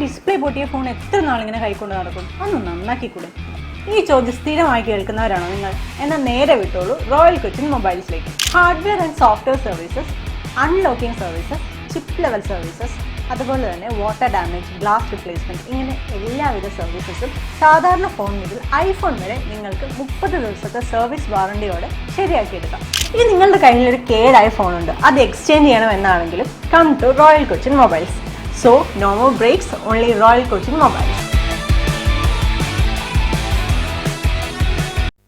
Display പൊട്ടിയ phone എത്ര നാളിങ്ങനെ കൈക്കൊണ്ട് നടക്കും? ഒന്ന് നന്നാക്കിക്കൂടെ? ഈ ചോദ്യം സ്ഥിരമായി കേൾക്കുന്നവരാണോ നിങ്ങൾ? എന്നാൽ നേരെ വിട്ടോളൂ റോയൽ കൊച്ചിൻ മൊബൈൽസിലേക്ക്. Hardware and software services, unlocking services, chip level services, അതുപോലെ തന്നെ വാട്ടർ ഡാമേജ്, ഗ്ലാസ് റിപ്ലേസ്മെൻറ്റ്, ഇങ്ങനെ എല്ലാവിധ സർവീസസും സാധാരണ ഫോൺ മുതൽ ഐഫോൺ വരെ നിങ്ങൾക്ക് 30 ദിവസത്തെ സർവീസ് വാറണ്ടിയോടെ ശരിയാക്കിയെടുക്കാം. ഇനി നിങ്ങളുടെ കയ്യിലൊരു കേടായ ഫോണുണ്ട്, അത് എക്സ്ചേഞ്ച് ചെയ്യണമെന്നാണെങ്കിലും come to Royal Cochin Mobiles. So no more breaks, only Royal Cochin Mobiles.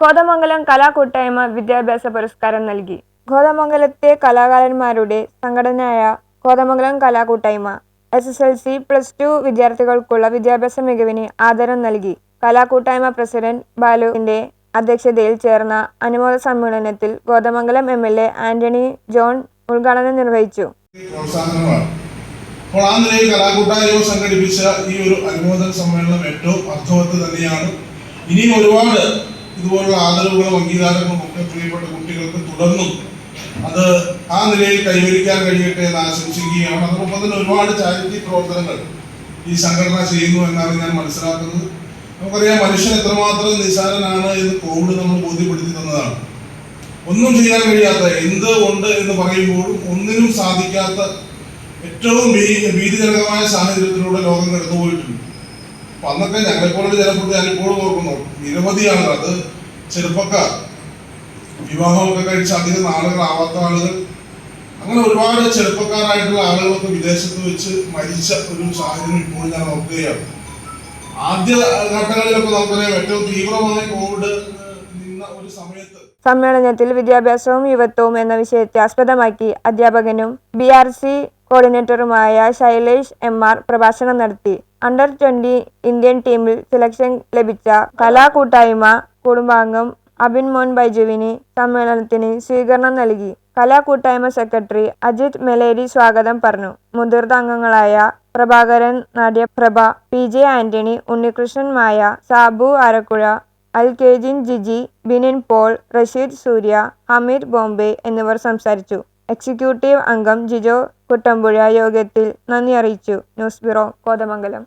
Kothamangalam കലാകൂട്ടായ്മ വിദ്യാഭ്യാസ പുരസ്കാരം നൽകി. കോതമംഗലത്തെ കലാകാരന്മാരുടെ സംഘടനയായ കോതമംഗലം കലാകൂട്ടായ്മ SSLC+2 വിദ്യാർത്ഥികൾക്കുള്ള വിദ്യാഭ്യാസ മികവിന് ആദരം നൽകി. കലാകൂട്ടായ്മ പ്രസിഡന്റ് ബാലുവിന്റെ അധ്യക്ഷതയിൽ ചേർന്ന അനുമോദ സമ്മേളനത്തിൽ കോതമംഗലം MLA ആന്റണി ജോൺ ഉദ്ഘാടനം നിർവഹിച്ചു. അപ്പോൾ ആ നിലയിൽ കലാകൂട്ടായ്മ സംഘടിപ്പിച്ച ഈ ഒരു അനുമോദന സമ്മേളനം ഏറ്റവും അർത്ഥവത്ത് തന്നെയാണ്. ഇനിയും ഒരുപാട് ഇതുപോലുള്ള ആദരവുകളും അംഗീകാരങ്ങളും ഒക്കെ പ്രിയപ്പെട്ട കുട്ടികൾക്ക് തുടർന്നും അത് ആ നിലയിൽ കൈവരിക്കാൻ കഴിയട്ടെ എന്ന് ആശംസിക്കുകയാണ്. അതോടൊപ്പം തന്നെ ഒരുപാട് ചാരിറ്റി പ്രവർത്തനങ്ങൾ ഈ സംഘടന ചെയ്യുന്നു എന്നാണ് ഞാൻ മനസ്സിലാക്കുന്നത്. നമുക്കറിയാം മനുഷ്യൻ എത്രമാത്രം നിസ്സാരനാണ് എന്ന് കോവിഡ് നമ്മൾ ബോധ്യപ്പെടുത്തി തന്നതാണ്. ഒന്നും ചെയ്യാൻ കഴിയാത്ത, എന്ത് ഉണ്ട് എന്ന് പറയുമ്പോഴും ഒന്നിനും സാധിക്കാത്ത ഏറ്റവും ഭീതിജനകമായ സാഹചര്യത്തിലൂടെ ലോകം കടന്നുപോയിട്ടുണ്ട്. അപ്പൊ അന്നൊക്കെ ഞങ്ങളെപ്പോലുള്ള ജനപ്രതി ഞാനിപ്പോഴും ഓർക്കുന്നു, നിരവധിയാണ്. അത് ചെറുപ്പക്കാർ, വിവാഹമൊക്കെ കഴിച്ച് അധികം നാളുകളാവാത്ത ആളുകൾ, അങ്ങനെ ഒരുപാട് ചെറുപ്പക്കാരായിട്ടുള്ള ആളുകളൊക്കെ വിദേശത്ത് വെച്ച് മരിച്ച ഒരു സാഹചര്യം ഇപ്പോൾ ഞാൻ ഓർക്കുകയാണ്. ആദ്യ ഘട്ടങ്ങളിലൊക്കെ നമുക്കറിയാം ഏറ്റവും തീവ്രമായ കോവിഡ് നിന്ന ഒരു സമയത്ത് സമ്മേളനത്തിൽ വിദ്യാഭ്യാസവും യുവത്വവും എന്ന വിഷയത്തെ ആസ്പദമാക്കി അധ്യാപകനും BRC കോർഡിനേറ്ററുമായ ശൈലേഷ് MR പ്രഭാഷണം നടത്തി. അണ്ടർ 20 ഇന്ത്യൻ ടീമിൽ സെലക്ഷൻ ലഭിച്ച കലാകൂട്ടായ്മ കുടുംബാംഗം അബിൻ മോൻ ബൈജുവിന് സമ്മേളനത്തിന് സ്വീകരണം നൽകി. കലാകൂട്ടായ്മ സെക്രട്ടറി അജിത് മെലേരി സ്വാഗതം പറഞ്ഞു. മുതിർന്ന അംഗങ്ങളായ പ്രഭാകരൻ, നാട്യപ്രഭ, PJ ആന്റണി, ഉണ്ണികൃഷ്ണൻ മായ, സാബു ആരക്കുഴ, അൽകേജിൻ ജിജി, ബിനിൻ പോൾ, റഷീദ് സൂര്യ, ഹമീദ് ബോംബെ എന്നിവർ സംസാരിച്ചു. എക്സിക്യൂട്ടീവ് അംഗം ജിജോ കുട്ടമ്പുഴ യോഗത്തിൽ നന്ദി അറിയിച്ചു. News bureau, Kothamangalam.